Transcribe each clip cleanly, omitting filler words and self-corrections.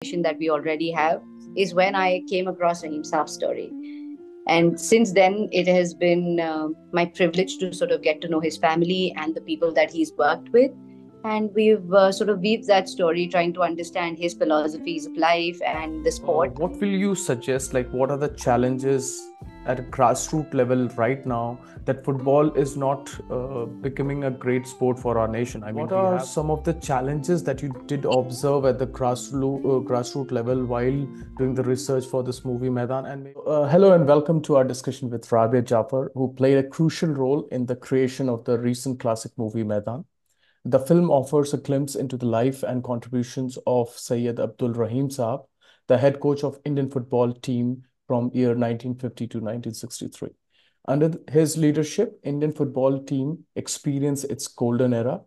that we already have is when I came across Raheem Saab's story. And since then, it has been my privilege to sort of get to know his family and the people that he's worked with. And we've sort of weaved that story, trying to understand his philosophies of life and the sport. What will you suggest? Like, what are the challenges at a grassroots level right now that football is not becoming a great sport for our nation? I mean, what are some of the challenges that you did observe at the grassroots level while doing the research for this movie, Maidan? And hello and welcome to our discussion with Rabia Jafar, who played a crucial role in the creation of the recent classic movie, Maidan. The film offers a glimpse into the life and contributions of Syed Abdul Rahim Saab, the head coach of Indian football team from year 1950 to 1963. Under his leadership, Indian football team experienced its golden era,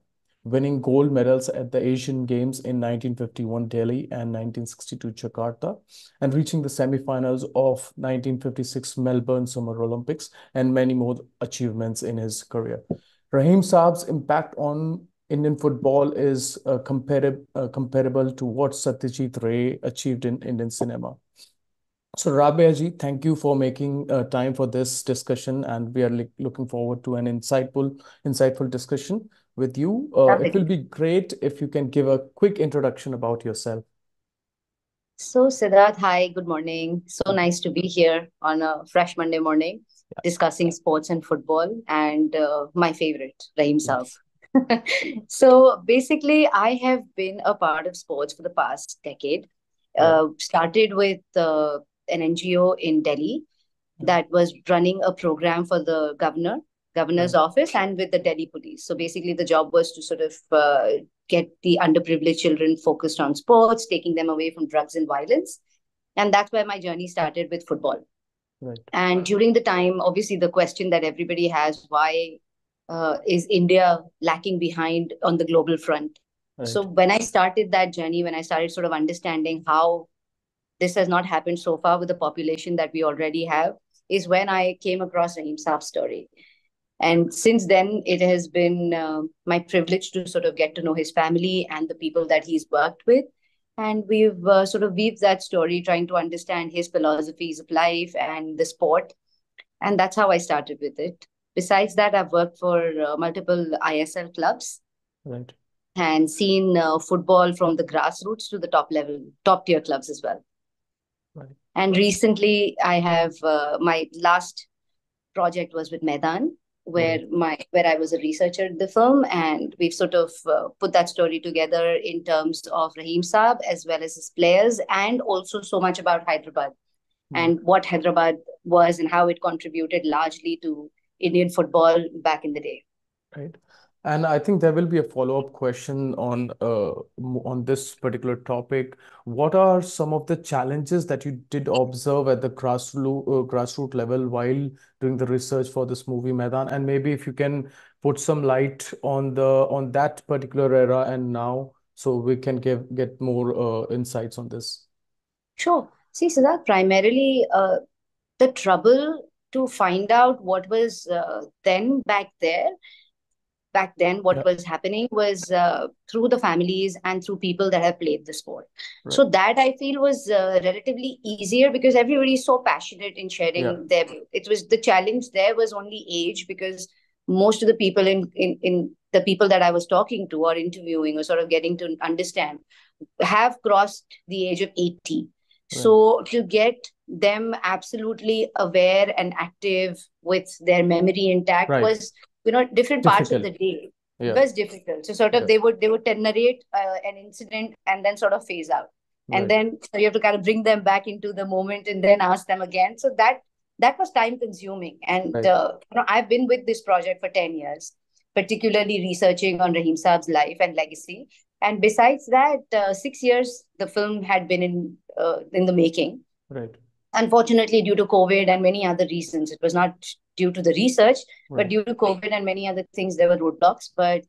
winning gold medals at the Asian Games in 1951 Delhi and 1962 Jakarta, and reaching the semi-finals of 1956 Melbourne Summer Olympics, and many more achievements in his career. Rahim Saab's impact on Indian football is comparable to what Satyajit Ray achieved in Indian cinema. So, Rabia ji, thank you for making time for this discussion, and we are looking forward to an insightful discussion with you. It will be great if you can give a quick introduction about yourself. So, Siddharth, hi, good morning. So nice to be here on a fresh Monday morning discussing sports and football and my favorite, Rahim Saab. So basically, I have been a part of sports for the past decade. Started with an NGO in Delhi that was running a program for the governor's office and with the Delhi police. So basically, the job was to sort of get the underprivileged children focused on sports, taking them away from drugs and violence. And that's where my journey started with football. Right. And during the time, obviously, the question that everybody has, why is India lacking behind on the global front? Right. So when I started that journey, when I started sort of understanding how this has not happened so far with the population that we already have, is when I came across Raheem Saab's story. And since then, it has been my privilege to sort of get to know his family and the people that he's worked with. And we've sort of weaved that story, trying to understand his philosophies of life and the sport. And that's how I started with it. Besides that, I've worked for multiple ISL clubs. Right. And seen football from the grassroots to the top tier clubs as well. Right. And recently, I have my last project was with Maidan, where I was a researcher at the film, and we've sort of put that story together in terms of Rahim Saab as well as his players, and also so much about Hyderabad and what Hyderabad was and how it contributed largely to Indian football back in the day. Right. And I think there will be a follow-up question on this particular topic. What are some of the challenges that you did observe at the grassroots level while doing the research for this movie, Maidan? And maybe if you can put some light on that particular era and now, so we can get more insights on this. Sure. See, Siddharth, primarily the trouble to find out what was back then what was happening was through the families and through people that have played the sport. Right. So that I feel was relatively easier because everybody is so passionate in sharing their view. It was the challenge there was only age, because most of the people in the people that I was talking to or interviewing or sort of getting to understand have crossed the age of 80. Right. So to get them absolutely aware and active with their memory intact was different parts of the day. It was difficult. So sort of they would narrate an incident and then sort of phase out. And then so you have to kind of bring them back into the moment and then ask them again. So that was time consuming. And I've been with this project for 10 years, particularly researching on Rahim Saab's life and legacy. And besides that, 6 years the film had been in the making. Right. Unfortunately, due to COVID and many other reasons, it was not due to the research, but due to COVID and many other things, there were roadblocks. But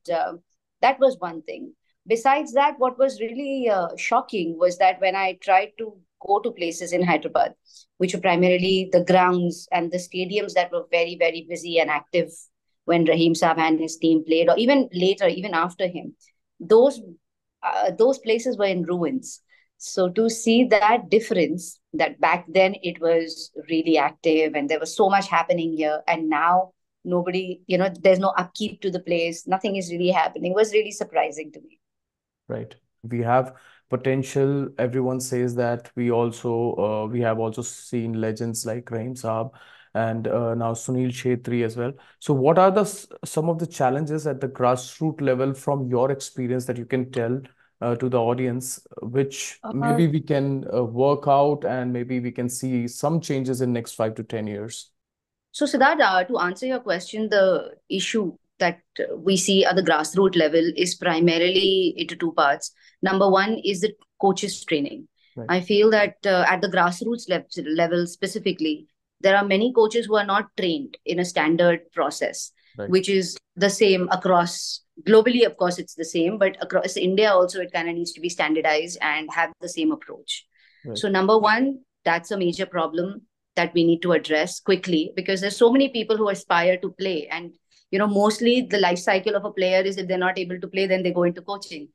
that was one thing. Besides that, what was really shocking was that when I tried to go to places in Hyderabad, which were primarily the grounds and the stadiums that were very, very busy and active when Rahim Saab and his team played, or even later, even after him, those places were in ruins. So to see that difference, that back then it was really active and there was so much happening here, and now nobody, there's no upkeep to the place, nothing is really happening, was really surprising to me. Right. We have potential. Everyone says that. We have also seen legends like Rahim Saab and now Sunil Chhetri as well. So what are some of the challenges at the grassroots level from your experience that you can tell to the audience, which Uh, maybe we can work out and maybe we can see some changes in next 5 to 10 years? So, Siddharth, to answer your question, the issue that we see at the grassroots level is primarily into two parts. Number one is the coaches training. Right. I feel that at the grassroots level specifically, there are many coaches who are not trained in a standard process, Right. which is the same across globally. Of course, it's the same, but across India also, it kind of needs to be standardized and have the same approach. Right. So, number one, that's a major problem that we need to address quickly, because there's so many people who aspire to play, and mostly the life cycle of a player is, if they're not able to play, then they go into coaching,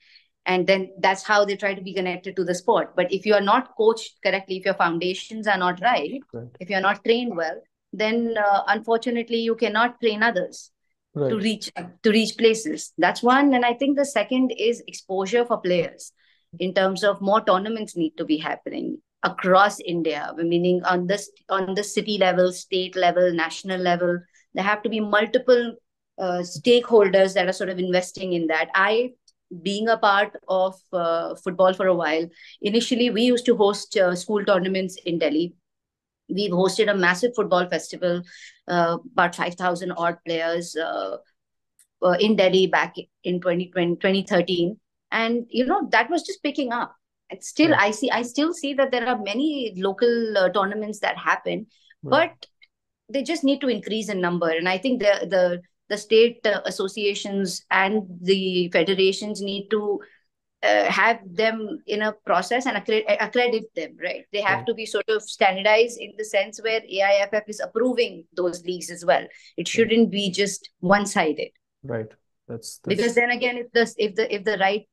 and then that's how they try to be connected to the sport. But if you are not coached correctly, if your foundations are not right, if you're not trained well, then unfortunately you cannot train others Right. to reach places. That's one. And I think the second is exposure for players, in terms of more tournaments need to be happening across India, meaning on the city level, state level, national level. There have to be multiple stakeholders that are sort of investing in that. Being a part of football for a while, initially we used to host school tournaments in Delhi. We've hosted a massive football festival, about 5,000 odd players in Delhi back in 2020, 2013. And, that was just picking up. And still, Right. I still see that there are many local tournaments that happen, Right. but they just need to increase in number. And I think the state associations and the federations need to have them in a process and accredit them, right? They have Right. to be sort of standardized in the sense where AIFF is approving those leagues as well. It shouldn't be just one-sided. Right. That's Because then again, if the right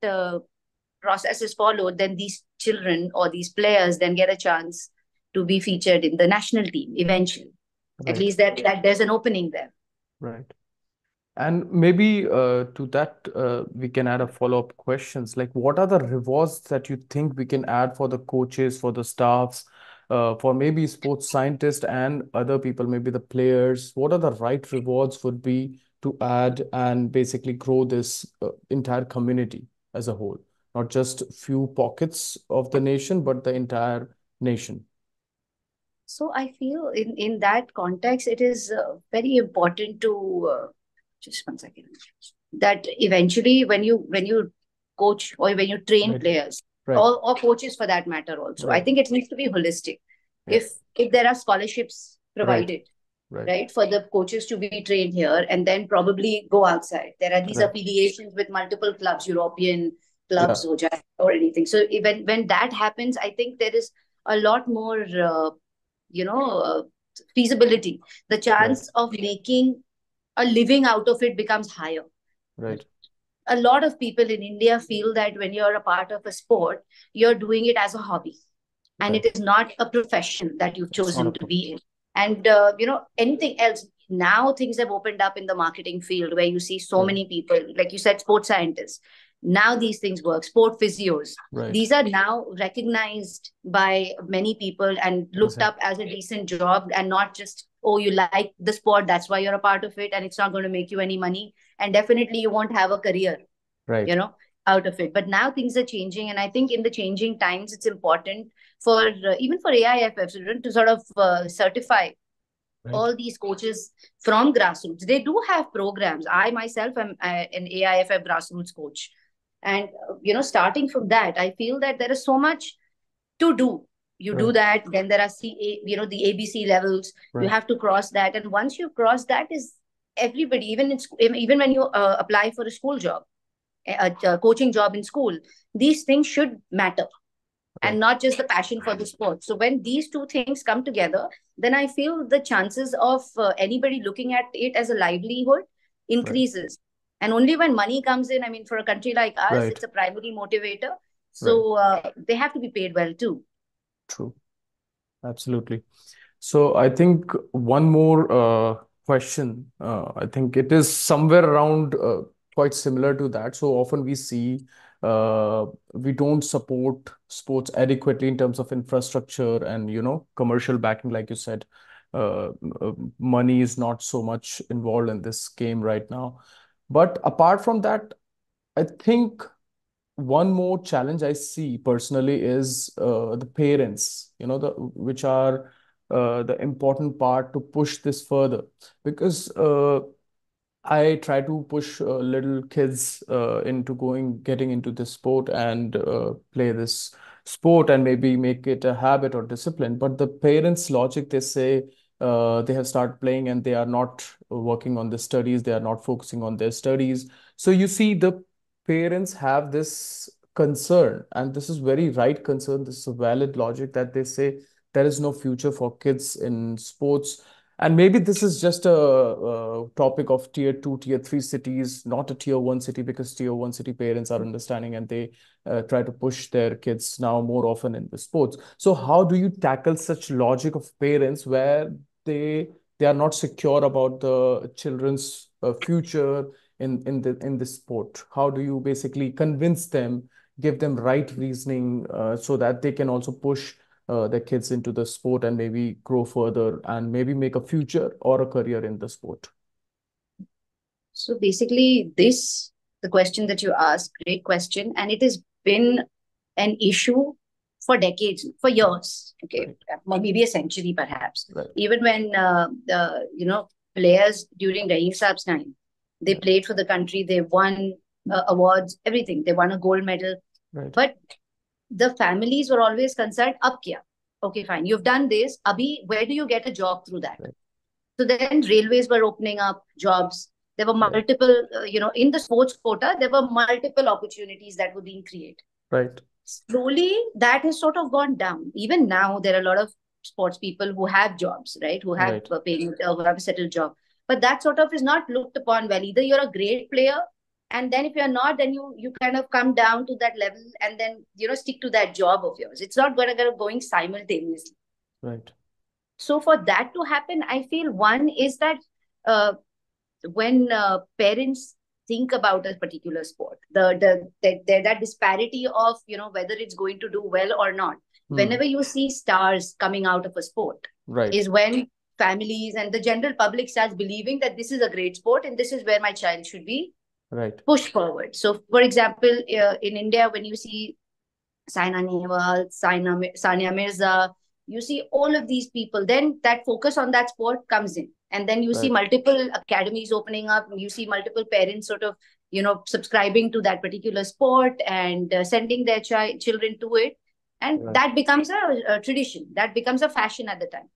process is followed, then these children or these players then get a chance to be featured in the national team eventually. At right. least that there's an opening there. Right. And maybe to that, we can add a follow-up questions. Like, what are the rewards that you think we can add for the coaches, for the staffs, for maybe sports scientists and other people, maybe the players? What are the right rewards would be to add and basically grow this entire community as a whole, not just few pockets of the nation, but the entire nation? So I feel in that context, it is very important to just one second, that eventually when you coach or when you train Right. players, Right. or coaches for that matter also, I Right. think it needs to be holistic. Yeah. If there are scholarships Right. provided, Right. right, for the coaches to be trained here and then probably go outside, there are these Right. affiliations with multiple clubs, European clubs, Yeah. or anything. So when that happens, I think there is a lot more feasibility. The Right. chance of making a living out of it becomes higher. Right. A lot of people in India feel that when you're a part of a sport, you're doing it as a hobby, and Right. it is not a profession that you've It's not chosen a to be in. And anything else, now things have opened up in the marketing field, where you see so Right. many people, like you said, sports scientists. Now these things work. Sport physios, Right. these are now recognized by many people and looked up as a decent job, and not just, oh, you like the sport, that's why you're a part of it, and it's not going to make you any money, and definitely you won't have a career, Right. out of it. But now things are changing, and I think in the changing times, it's important for even for AIFF to sort of certify Right. all these coaches from grassroots. They do have programs. I myself am an AIFF grassroots coach, and starting from that, I feel that there is so much to do. You do Right. that, then there are the ABC levels. You Right. have to cross that, and once you cross that, is everybody, even when you apply for a school job, a coaching job in school, these things should matter, Right. and not just the passion for the sport. So when these two things come together, then I feel the chances of anybody looking at it as a livelihood increases. And only when money comes in, I mean, for a country like us, Right. it's a primary motivator. So they have to be paid well too. True. Absolutely. So I think one more question. I think it is somewhere around quite similar to that. So often we see we don't support sports adequately in terms of infrastructure and commercial backing, like you said. Uh, Money is not so much involved in this game right now. But apart from that, I think one more challenge I see personally is the parents, which are the important part to push this further. Because I try to push little kids into getting into this sport and play this sport and maybe make it a habit or discipline. But the parents' logic, they say they have started playing and they are not working on the studies, they are not focusing on their studies. So you see, the parents have this concern, and this is very right concern. This is a valid logic that they say there is no future for kids in sports, and maybe this is just a topic of tier two, tier three cities, not a tier one city, because tier one city parents are understanding and they try to push their kids now more often in the sports. So how do you tackle such logic of parents where they they are not secure about the children's future in this sport? How do you basically convince them, give them right reasoning so that they can also push their kids into the sport and maybe grow further and maybe make a future or a career in the sport? So basically, the question that you asked, great question, and it has been an issue for decades, for years. Okay, maybe a century, perhaps. Right. Even when players during Rahim Saab's time, they played for the country, they won awards, everything. They won a gold medal, Right. but the families were always concerned. Ab kya? Okay, fine. You've done this. Abhi, where do you get a job through that? Right. So then railways were opening up jobs. There were multiple, in the sports quota, there were multiple opportunities that were being created. Right. Slowly, that has sort of gone down. Even now, there are a lot of sports people who have jobs, right? Who have paying, who have a settled job. But that sort of is not looked upon well. Either you're a great player, and then if you're not, then you kind of come down to that level, and then stick to that job of yours. It's not going simultaneously. Right. So for that to happen, I feel one is that uh, when parents think about a particular sport, that disparity of whether it's going to do well or not. Whenever you see stars coming out of a sport, is when families and the general public starts believing that this is a great sport and this is where my child should be pushed forward. So, for example, in India, when you see Saina Nehwal, Sania Mirza, you see all of these people, then that focus on that sport comes in. And then you see multiple academies opening up. You see multiple parents sort of, subscribing to that particular sport and sending their children to it. And that becomes a tradition. That becomes a fashion at the time.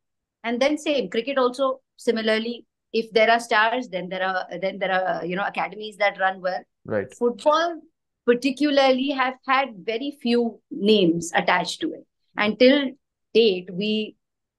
And then same, cricket also similarly. If there are stars, then there are academies that run well. Right. Football particularly have had very few names attached to it. Until date,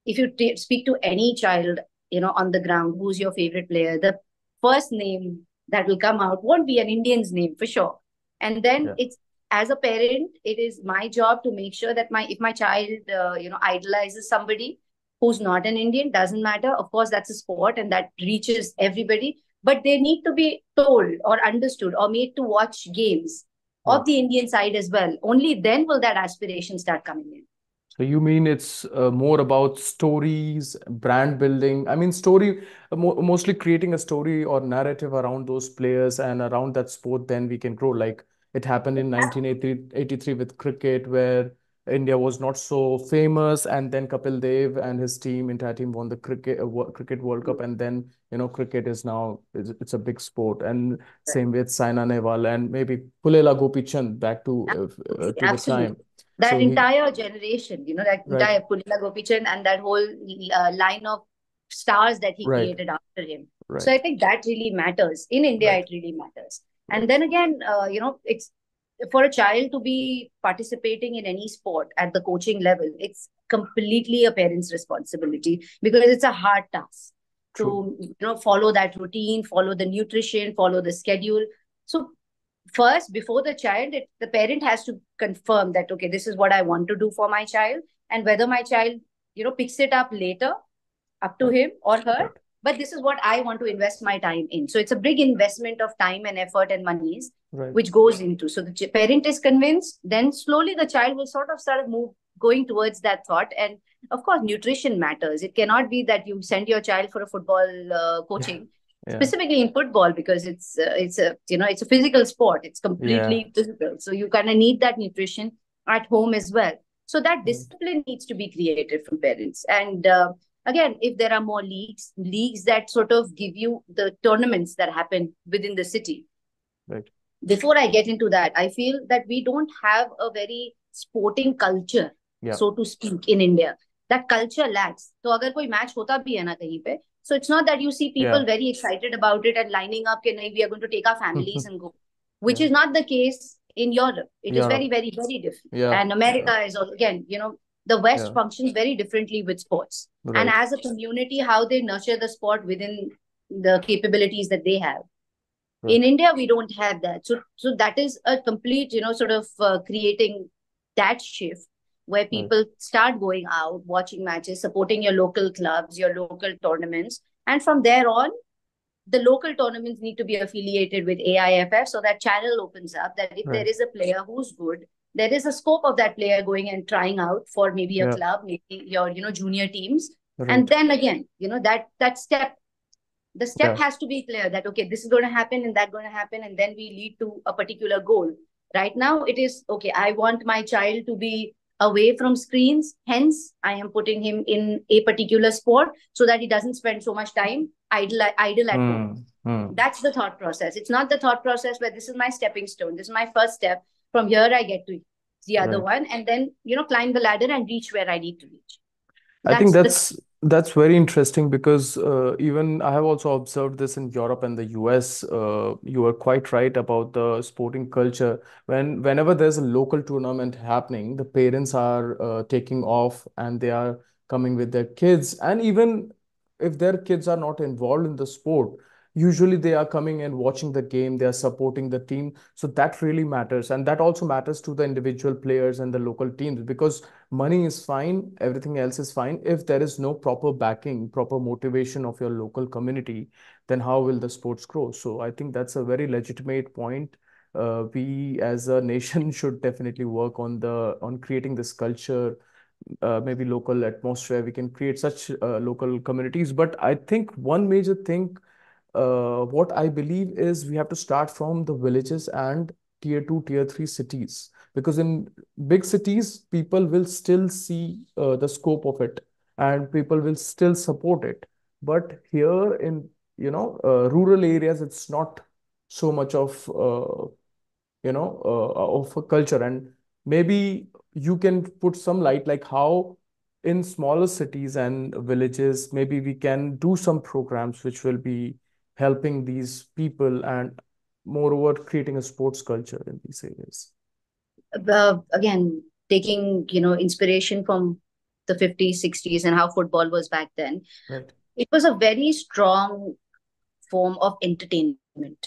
if you speak to any child, on the ground, who's your favorite player, the first name that will come out won't be an Indian's name for sure. And then it's, as a parent, it is my job to make sure that if my child, idolizes somebody who's not an Indian, doesn't matter. Of course, that's a sport and that reaches everybody, but they need to be told or understood or made to watch games of the Indian side as well. Only then will that aspiration start coming in. So you mean it's more about stories, brand building? I mean, mostly creating a story or narrative around those players and around that sport, then we can grow. Like it happened in 1983 with cricket, where India was not so famous, and then Kapil Dev and his entire team won the cricket World Cup, and then cricket is now it's a big sport. And same with Saina Nehwal and maybe Pulela Gopichand back to the time. That entire generation, that entire Pulela Gopichand and that whole line of stars that he created after him. So I think that really matters. In India, it really matters. And then again, it's for a child to be participating in any sport at the coaching level, it's completely a parent's responsibility because it's a hard task to follow that routine, follow the nutrition, follow the schedule. So first, before the child, the parent has to confirm that, okay, this is what I want to do for my child, and whether my child, picks it up later, up to Right. him or her. Right. But this is what I want to invest my time in. So it's a big investment of time and effort and monies Right. which goes into. So the parent is convinced, then slowly the child will sort of start move going towards that thought. And of course, nutrition matters. It cannot be that you send your child for a football coaching, Yeah. specifically in football, because it's a physical sport. It's Yeah. completely physical. So you kind of need that nutrition at home as well. So that Right. discipline needs to be created from parents. And again, if there are more leagues that sort of give you the tournaments that happen within the city. Right. Before I get into that, I feel that we don't have a very sporting culture, Yeah. so to speak, in India. That culture lacks. So agar koi match hota bhi hai na kahin pe, so it's not that you see people Yeah. very excited about it and lining up ke nahi, we are going to take our families and go, which Yeah. is not the case in Europe. It is very, Europe. very, very different. Yeah. And America Yeah. is again, the West Yeah. functions very differently with sports. And Right. as a community, how they nurture the sport within the capabilities that they have. In Right. India, we don't have that. So that is a complete, sort of creating that shift where Right. people start going out, watching matches, supporting your local clubs, your local tournaments. And from there on, the local tournaments need to be affiliated with AIFF, so that channel opens up that if there Right. is a player who's good, there is a scope of that player going and trying out for maybe a Yeah. club, maybe your, junior teams. And Right. then again, that step, the step Yeah. has to be clear that, okay, this is going to happen and that going to happen, and then we lead to a particular goal. Right now it is, okay, I want my child to be away from screens, hence I am putting him in a particular sport so that he doesn't spend so much time idle at home. That's the thought process. It's not the thought process where this is my stepping stone, this is my first step, from here I get to the other Right. one, and then climb the ladder and reach where I need to reach. I think That's the that's very interesting because even I have also observed this in Europe and the US. You are quite right about the sporting culture. Whenever there's a local tournament happening, the parents are taking off and they are coming with their kids. And even if their kids are not involved in the sport, usually they are coming and watching the game. They are supporting the team. So that really matters, and that also matters to the individual players and the local teams because money is fine, everything else is fine. If there is no proper backing, proper motivation of your local community, then how will the sports grow? So I think that's a very legitimate point. We as a nation should definitely work on creating this culture, maybe local atmosphere. We can create such local communities. But I think one major thing, what I believe is we have to start from the villages and tier two, tier three cities. Because in big cities, people will still see the scope of it and people will still support it. But here in, rural areas, it's not so much of a culture. And maybe you can put some light like how in smaller cities and villages, maybe we can do some programs which will be helping these people and moreover creating a sports culture in these areas. again, taking inspiration from the 50s, 60s, and how football was back then. Right. It was a very strong form of entertainment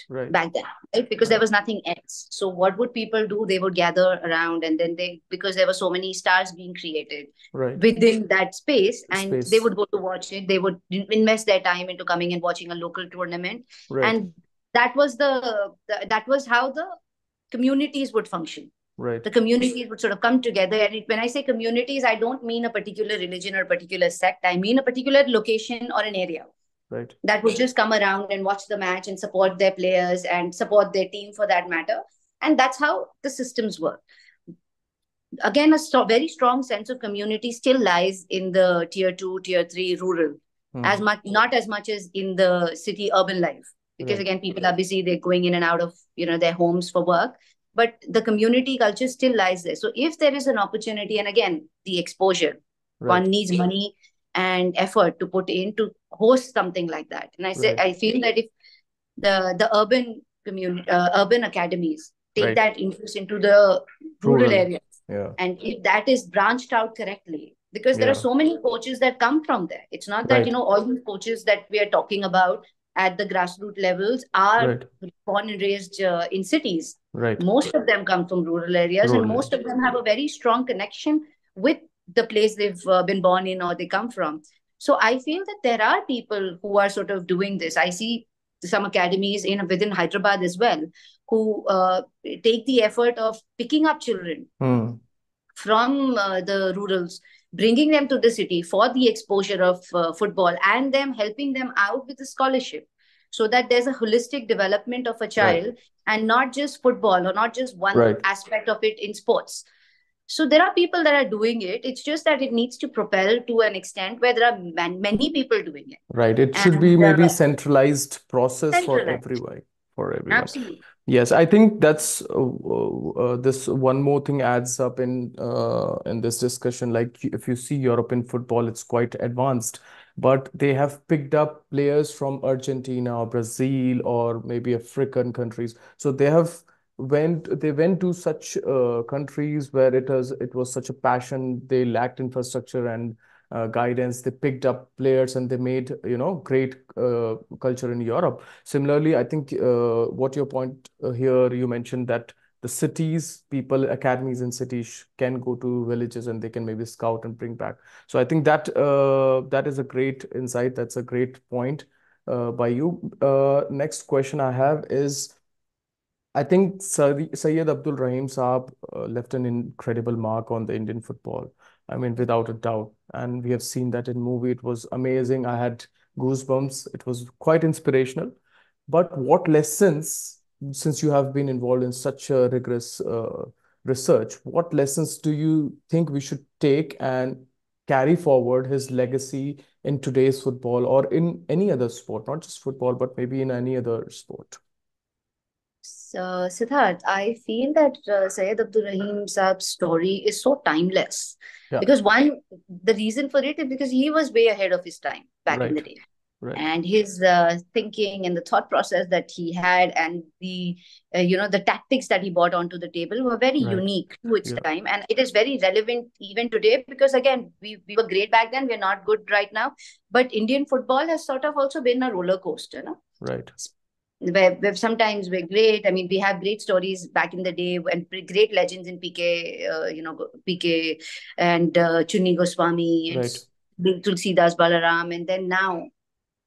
Right. back then, right? Because there was nothing else. So what would people do? They would gather around, and then because there were so many stars being created Right. within that space, and they Space. would go to watch it. They would invest their time into coming and watching a local tournament. Right. And that was that was how the communities would function. Right. The communities would sort of come together. And when I say communities, I don't mean a particular religion or a particular sect. I mean a particular location or an area. Right. That would just come around and watch the match and support their players and support their team for that matter. And that's how the systems work. Again, very strong sense of community still lies in the tier two, tier three rural, as much, not as much as in the city urban life. Because Right. again, people are busy, they're going in and out of their homes for work. But the community culture still lies there. So if there is an opportunity, and again, the exposure, one Right. needs money and effort to put in to host something like that. And Right. I feel that if the urban community, urban academies take Right. that interest into the rural Rural. areas, Yeah. and if that is branched out correctly, because there are Yeah. so many coaches that come from there. It's not that Right. all these coaches that we are talking about at the grassroots levels are Right. born and raised in cities. Right. Most of them come from rural areas, and Rural most area. of them have a very strong connection with the place they've been born in or they come from. So I feel that there are people who are sort of doing this. I see some academies in within Hyderabad as well, who take the effort of picking up children Hmm. from the rurals, bringing them to the city for the exposure of football, and them helping them out with a scholarship, so that there's a holistic development of a Right. child, and not just football or not just one Right. aspect of it in sports. So there are people that are doing it. It's just that it needs to propel to an extent where there are many people doing it, Right. It should be and maybe centralized process for centralized. everyone. For everyone. Absolutely. Yes, I think that's this one more thing adds up in this discussion. Like if you see European football, it's quite advanced, but they have picked up players from Argentina or Brazil or maybe African countries. So they went to such countries where it was such a passion. They lacked infrastructure and guidance. They picked up players and they made great culture in Europe. Similarly, I think what your point here, you mentioned that the cities, people, academies in cities can go to villages and they can maybe scout and bring back. So I think that is a great insight. That's a great point by you. Next question I have is, I think Syed Abdul Rahim Saab left an incredible mark on the Indian football. I mean, without a doubt. And we have seen that in movie. It was amazing. I had goosebumps. It was quite inspirational. But what lessons, since you have been involved in such a rigorous research, what lessons do you think we should take and carry forward his legacy in today's football or in any other sport, not just football, but maybe in any other sport? So, Siddharth, I feel that Syed Abdul Rahim Saab's story is so timeless. Yeah, Because one, the reason for it is because he was way ahead of his time back in the right, day. right, And his thinking and the thought process that he had, and the the tactics that he brought onto the table were very right. unique to its Yeah, time, and it is very relevant even today. Because again, we were great back then, we're not good right now, but Indian football has sort of also been a roller coaster, no? right, Where sometimes we're great. I mean, we have great stories back in the day, and great legends in PK, PK and Chunni Goswami and right, Tulsidas Balaram, and then now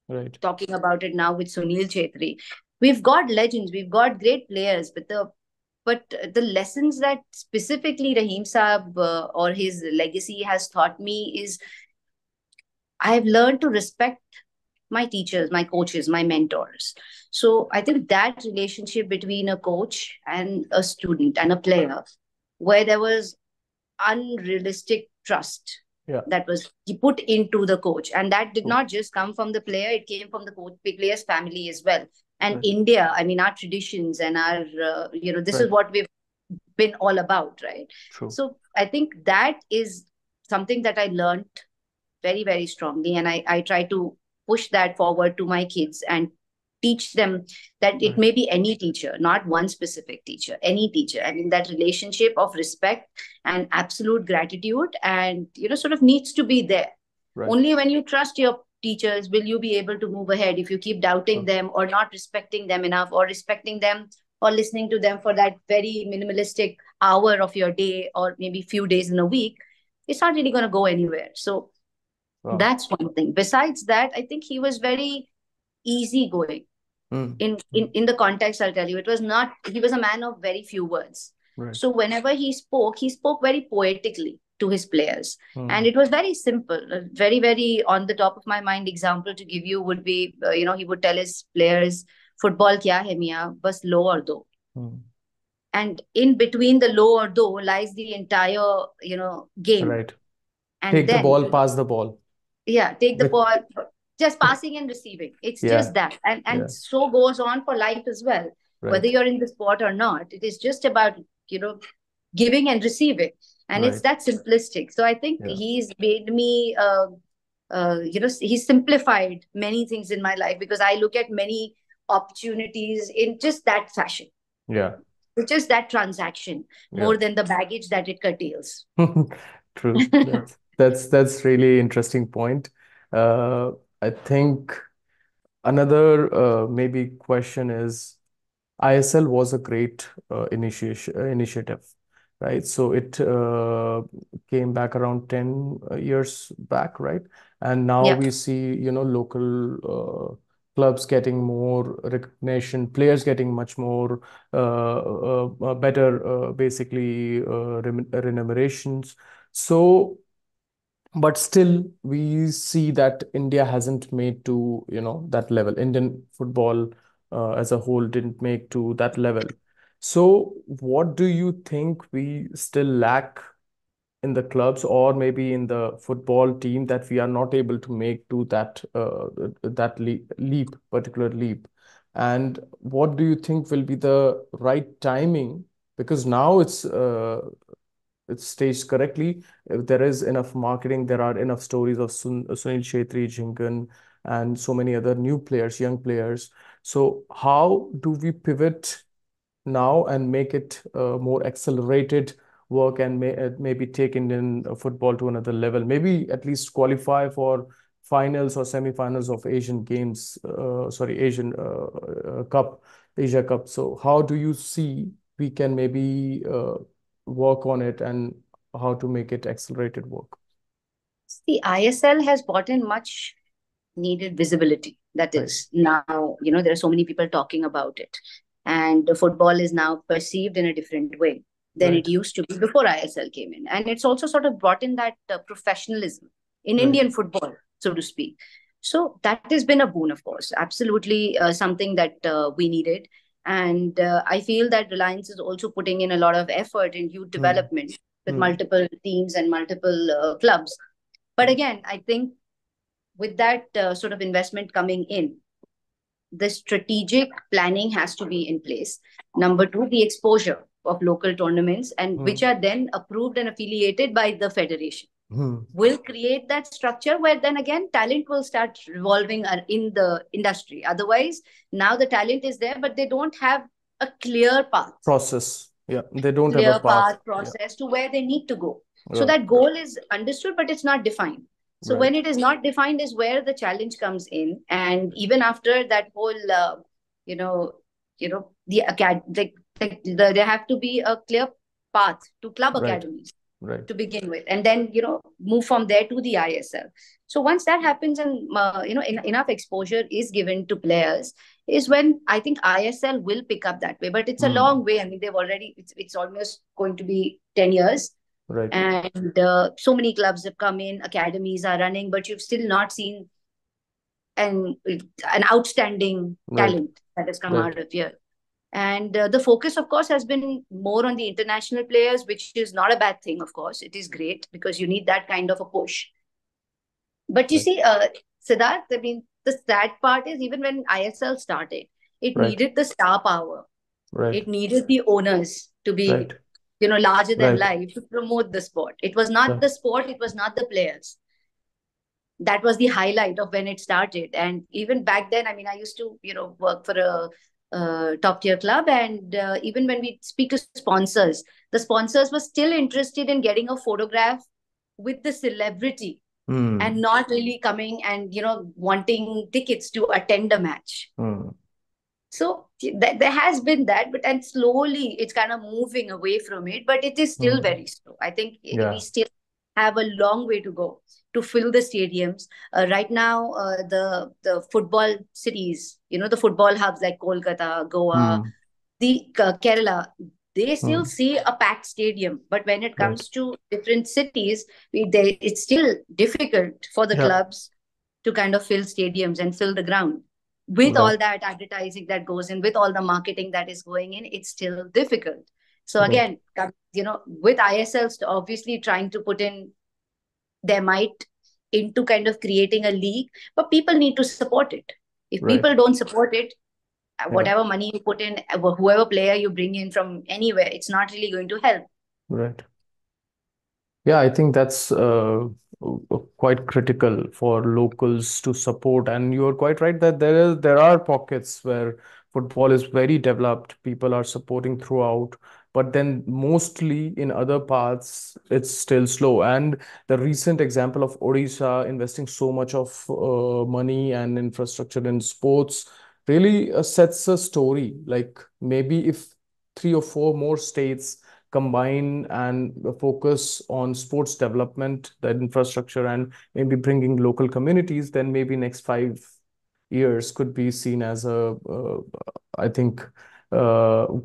right. talking about it now with Sunil Chetri. We've got legends, we've got great players, but the lessons that specifically Rahim Saab or his legacy has taught me is, I've learned to respect my teachers, my coaches, my mentors. So I think that relationship between a coach and a student and a player, where there was unrealistic trust Yeah, that was put into the coach, and that did true. not just come from the player; it came from the coach, player's family as well. And Right, India, I mean, our traditions and our this is right, what we've been all about, right? true. So I think that is something that I learned very, very strongly. And I try to push that forward to my kids and teach them that it Right, may be any teacher, not one specific teacher, any teacher. I mean, that relationship of respect and absolute gratitude and, sort of needs to be there. right, Only when you trust your teachers will you be able to move ahead. If you keep doubting true. them or not respecting them enough, or respecting them or listening to them for that very minimalistic hour of your day or maybe few days in a week, it's not really going to go anywhere. So Wow. that's one thing. Besides that, I think he was very easygoing. Mm, In the context, I'll tell you, it was not. He was a man of very few words. right. So whenever he spoke very poetically to his players, and Mm, it was very simple. A very, very on the top of my mind example to give you would be, he would tell his players, "Football kya hai miya, bas lo aur do." mm, And in between the lo or do lies the entire, game. right. And Take the then ball, pass the ball. yeah, take the With ball, just passing and receiving. It's just yeah, that, and yeah, so goes on for life as well. Whether right, you're in the sport or not, it is just about giving and receiving, and it's right. that simplistic. So I think Yeah. he's made me he's simplified many things in my life, because I look at many opportunities in just that fashion, Yeah. it's just that transaction, Yeah. more than the baggage that it curtails. True. That's really interesting point. I think another maybe question is, ISL was a great initiative, right? So it came back around 10 years back, right? And now Yeah. we see, local clubs getting more recognition, players getting much more better, basically remunerations. So but still we see that India hasn't made to, that level. Indian football as a whole didn't make to that level. So what do you think we still lack in the clubs or maybe in the football team that we are not able to make to that particular leap? And what do you think will be the right timing? Because now it's staged correctly. If there is enough marketing, there are enough stories of Sunil Shetty, Jinkan, and so many other new players, young players. So how do we pivot now and make it more accelerated work and maybe take Indian football to another level? Maybe at least qualify for finals or semi-finals of Asian Games, Asian Cup, Asia Cup. So how do you see we can maybe work on it and how to make it accelerated work? The ISL has brought in much needed visibility. That Right, is now, there are so many people talking about it. And the football is now perceived in a different way than it right, used to be before ISL came in. And it's also sort of brought in that professionalism in right. Indian football, so to speak. So that has been a boon, of course. Absolutely something that we needed. And I feel that Reliance is also putting in a lot of effort in youth Hmm. development with Hmm. multiple teams and multiple clubs. But again, I think with that sort of investment coming in, the strategic planning has to be in place. Number two, the exposure of local tournaments, and which Hmm. are then approved and affiliated by the federation, Hmm. will create that structure where then again talent will start revolving in the industry. Otherwise, now the talent is there, but they don't have a Process. Yeah, they don't have a clear path. path Yeah, process to where they need to go. So right, that goal is understood, but it's not defined. So when right. it is not defined is where the challenge comes in. And even after that whole, you know, the acad there have to be a clear path to club Right, academies right. to begin with, and then move from there to the ISL. So once that happens, and enough exposure is given to players, is when I think ISL will pick up that way. But it's a Hmm. long way. I mean, they've already it's almost going to be 10 years, Right. and so many clubs have come in, academies are running, but you've still not seen an outstanding Right. talent that has come Right. out of here. And the focus, of course, has been more on the international players, which is not a bad thing, of course. It is great because you need that kind of a push. But you Right. see, Siddharth, I mean, the sad part is even when ISL started, it Right. needed the star power. Right. It needed the owners to be, Right. larger than Right. life to promote the sport. It was not Right. the sport, it was not the players. That was the highlight of when it started. And even back then, I mean, I used to, work for a top tier club. And even when we speak to sponsors, the sponsors were still interested in getting a photograph with the celebrity and Hmm. not really coming and wanting tickets to attend a match. Hmm. So there has been that, but and slowly it's kind of moving away from it, but it is still Hmm. very slow. I think we Yeah. still have a long way to go to fill the stadiums. Right now, the football cities, the football hubs like Kolkata, Goa, Hmm. the Kerala, they still Hmm. see a packed stadium. But when it Right. comes to different cities, it's still difficult for the Yeah. clubs to kind of fill stadiums and fill the ground. With Right. all that advertising that goes in, with all the marketing that is going in, it's still difficult. So Right. again, with ISLs obviously trying to put in their might into kind of creating a league, but people need to support it. If Right. people don't support it, Yeah. whatever money you put in, whoever player you bring in from anywhere, it's not really going to help. Right. Yeah, I think that's quite critical for locals to support. And you're quite right that there are pockets where football is very developed. People are supporting throughout, but then mostly in other parts it's still slow. And the recent example of Odisha investing so much of money and infrastructure in sports really sets a story. Like maybe if three or four more states combine and focus on sports development, the infrastructure, and maybe bringing local communities, then maybe next 5 years could be seen as I think,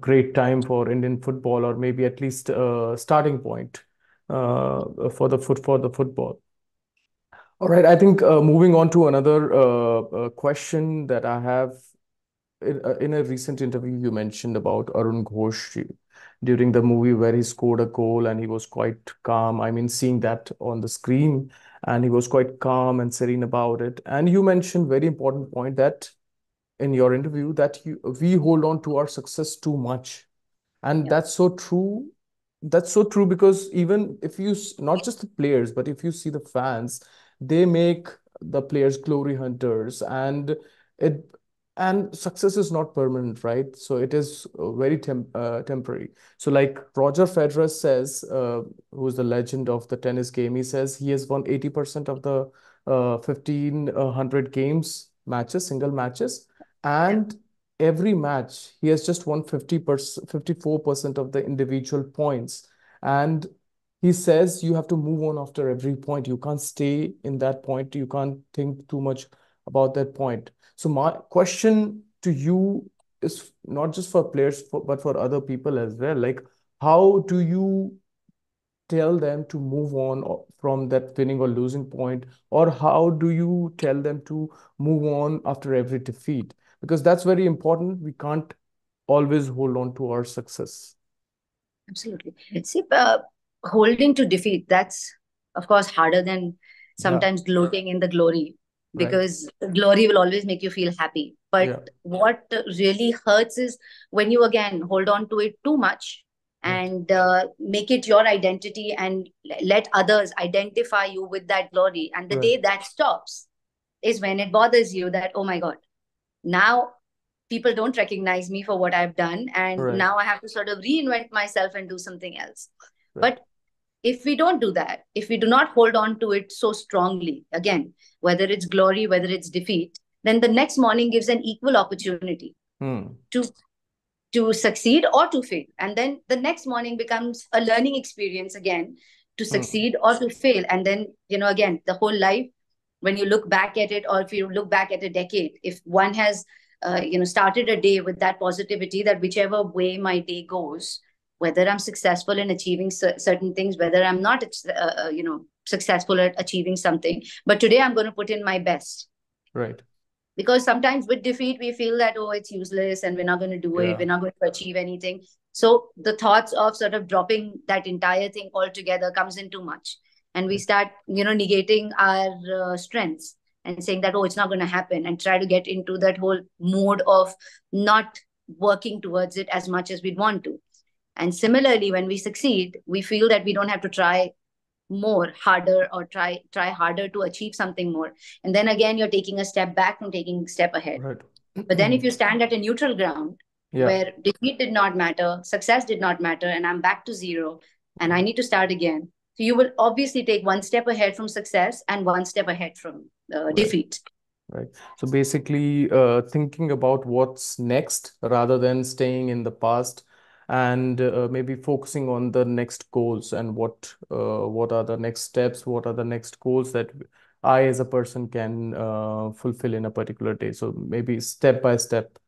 great time for Indian football, or maybe at least a starting point for the football. All right, I think moving on to another question that I have. In a recent interview, you mentioned about Arun Ghosh during the movie where he scored a goal and he was quite calm. I mean, seeing that on the screen, and he was quite calm and serene about it. And you mentioned very important point that in your interview that we hold on to our success too much. And Yeah. that's so true. That's so true because even if not just the players, but if you see the fans, they make the players glory hunters, it and success is not permanent, right? So it is very temporary. So like Roger Federer says, who's the legend of the tennis game, he says he has won 80% of the 1500 games matches, single matches, Yeah. and every match he has just won 50%, 54% of the individual points. And he says you have to move on after every point. You can't stay in that point. You can't think too much about that point. So my question to you is not just for players, but for other people as well. Like, how do you tell them to move on from that winning or losing point, or how do you tell them to move on after every defeat? Because that's very important. We can't always hold on to our success. Absolutely. See, holding to defeat, that's of course harder than Yeah, sometimes gloating in the glory, right. because glory will always make you feel happy. But Yeah, what really hurts is when you again hold on to it too much right, and make it your identity and let others identify you with that glory. And the right, day that stops is when it bothers you that, oh my God, now people don't recognize me for what I've done. And right, now I have to sort of reinvent myself and do something else. right, But if we don't do that, if we do not hold on to it so strongly, again, whether it's glory, whether it's defeat, then the next morning gives an equal opportunity hmm, to succeed or to fail. And then the next morning becomes a learning experience again, to hmm, succeed or to fail. And then, again, the whole life, when you look back at it, or if you look back at a decade, if one has started a day with that positivity, that whichever way my day goes, whether I'm successful in achieving certain things, whether I'm not successful at achieving something, but today I'm going to put in my best. right. Because sometimes with defeat we feel that, oh, it's useless and we're not going to do it, Yeah, we're not going to achieve anything. So the thoughts of sort of dropping that entire thing altogether comes in too much, and we right, start negating our strengths and saying that, oh, it's not going to happen, and try to get into that whole mode of not working towards it as much as we'd want to. And similarly, when we succeed, we feel that we don't have to try more harder, or try harder to achieve something more. And then again, you're taking a step back from taking a step ahead. right. But then if you stand at a neutral ground Yeah, where defeat did not matter, success did not matter, and I'm back to zero and I right, need to start again, so you will obviously take one step ahead from success and one step ahead from right. defeat. Right. So basically, thinking about what's next rather than staying in the past, and maybe focusing on the next goals and what are the next steps, what are the next goals that I as a person can fulfill in a particular day. So maybe step by step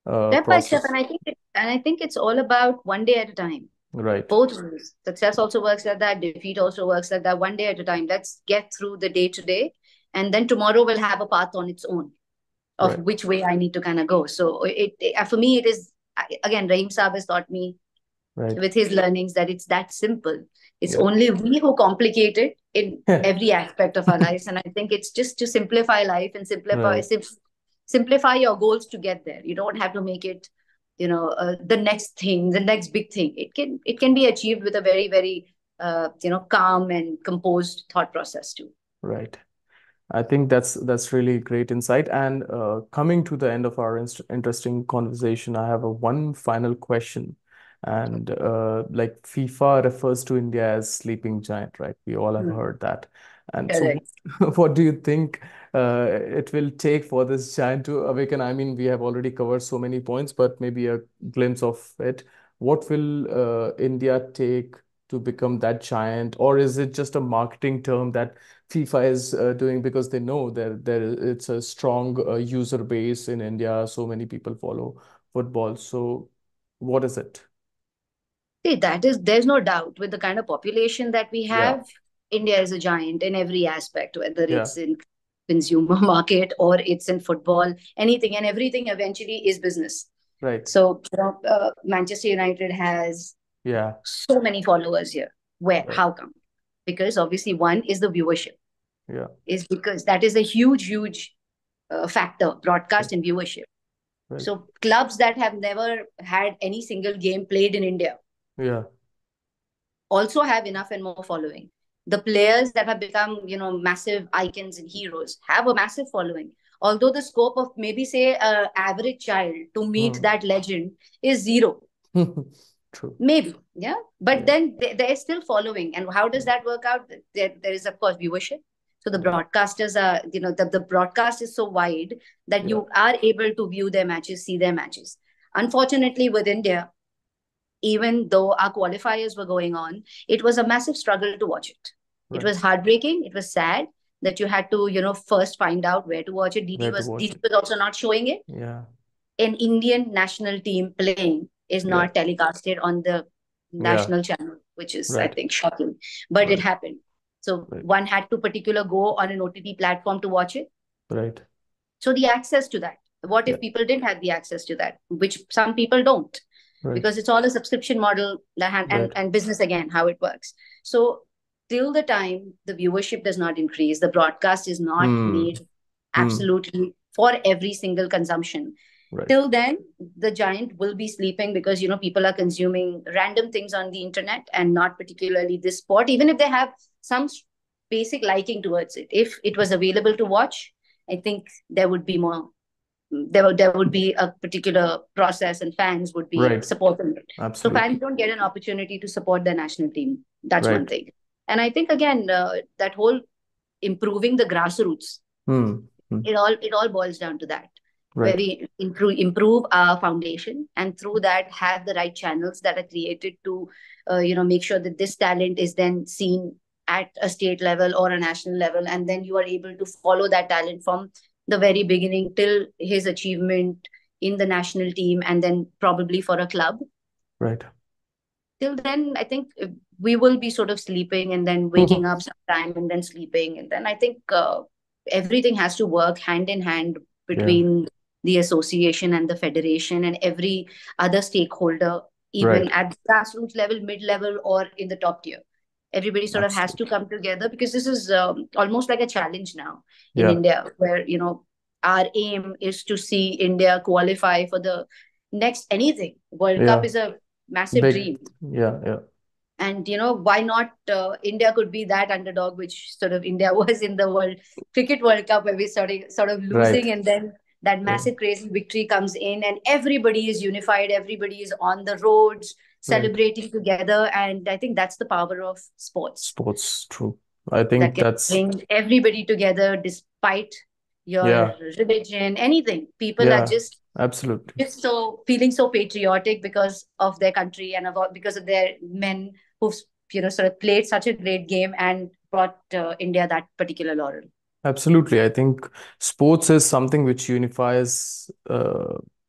Step by step. process. And I think it's all about one day at a time. Right. Both ways. Success also works like that, defeat also works like that. One day at a time. Let's get through the day today, and then tomorrow will have a path on its own of Right. which way I need to kind of go. So for me, it is, again, Rahim Saab has taught me Right. with his learnings that it's that simple. It's Yeah. only we who complicate it in every aspect of our lives. And I think it's just to simplify life and Right. simplify your goals to get there. You don't have to make it, the next thing, the next big thing. It can be achieved with a very, very calm and composed thought process too. Right. I think that's really great insight. And coming to the end of our interesting conversation, I have a one final question. And like FIFA refers to India as sleeping giant, right? We all have Hmm. heard that. And so, Correct. what do you think? it will take for this giant to awaken? I mean, we have already covered so many points, but maybe a glimpse of it. What will India take to become that giant, or is it just a marketing term that FIFA is doing because they know there it's a strong user base in India, so many people follow football. So, what is it? See, there's no doubt with the kind of population that we Yeah, have, India is a giant in every aspect, whether yeah, it's in consumer market or it's in football, anything and everything eventually is business. right. So, Manchester United has Yeah, so many followers here. Where? right. How come? Because obviously, one is the viewership, Yeah, is because that is a huge factor, right, broadcast and viewership. right. So, clubs that have never had any single game played in India Yeah, also have enough and more following. The players that have become, massive icons and heroes have a massive following. Although the scope of maybe say a average child to meet hmm. that legend is zero, True. maybe, yeah. But Yeah, then they're still following. And how does that work out? There is of course viewership. So the yeah, broadcasters are, the broadcast is so wide that yeah. you are able to view their matches, see their matches. Unfortunately, with India, even though our qualifiers were going on, it was a massive struggle to watch it. It Right. was heartbreaking. It was sad that you had to, first find out where to watch it. Where to watch DD it? was also not showing it. Yeah, An Indian national team playing is yeah, not telecasted on the yeah. national channel, which is, I Right, think, shocking. But it right, happened. So right, one had to particular go on an OTT platform to watch it. right. So the access to that. What Yeah, if people didn't have the access to that, which some people don't? right, Because it's all a subscription model right. and business again, how it works. So till the time the viewership does not increase, the broadcast is not Hmm. made Hmm. absolutely for every single consumption. Right, Till then, the giant will be sleeping because people are consuming random things on the internet and not particularly this sport, even if they have some basic liking towards it. If it was available to watch, I think there would be more, there would be a particular process and fans would be right. supporting it. So fans Absolutely. don't get an opportunity to support their national team. That's one Right. thing. And I think again, that whole improving the grassroots, Hmm. Hmm. it all boils down to that, where Right. we improve our foundation and through that have the right channels that are created to make sure that this talent is then seen at a state level or a national level, and then you are able to follow that talent from the very beginning till his achievement in the national team and then probably for a club. Right. Till then, I think we will be sort of sleeping and then waking up sometime and then sleeping, and then I think everything has to work hand in hand Yeah. between the association and the federation and every other stakeholder, even Right. at the grassroots level, mid level, or in the top tier. Everybody sort of has to Absolutely. come together because this is almost like a challenge now in Yeah. India, where our aim is to see India qualify for the next anything. World Cup Yeah. is a massive Big. dream. Yeah. Yeah. And why not, India could be that underdog which sort of India was in the World Cup, where we sort of Right. losing, and then that Yeah. massive crazy victory comes in and everybody is unified, everybody is on the roads Right. celebrating together. And I think that's the power of sports, Sports. True. I that think can that's, bring everybody together despite your yeah. religion, anything. People are Yeah. just Absolutely. so feeling so patriotic because of their country and because of their men who've sort of played such a great game and brought India that particular laurel. Absolutely. I think sports is something which unifies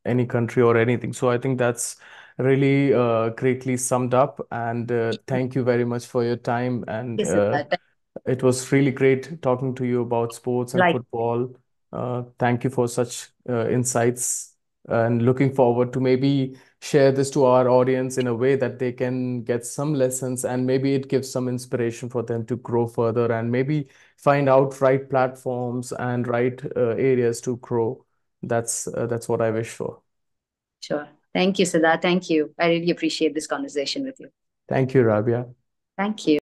any country or anything. So I think that's really greatly summed up. And thank you very much for your time. And Yes, Siddharth. it was really great talking to you about sports and Like, football. Thank you for such insights, and looking forward to maybe share this to our audience in a way that they can get some lessons, and maybe it gives some inspiration for them to grow further and maybe find out right platforms and right areas to grow. That's what I wish for. sure. Thank you, Siddharth. Thank you. I really appreciate this conversation with you. Thank you, Rabia. Thank you.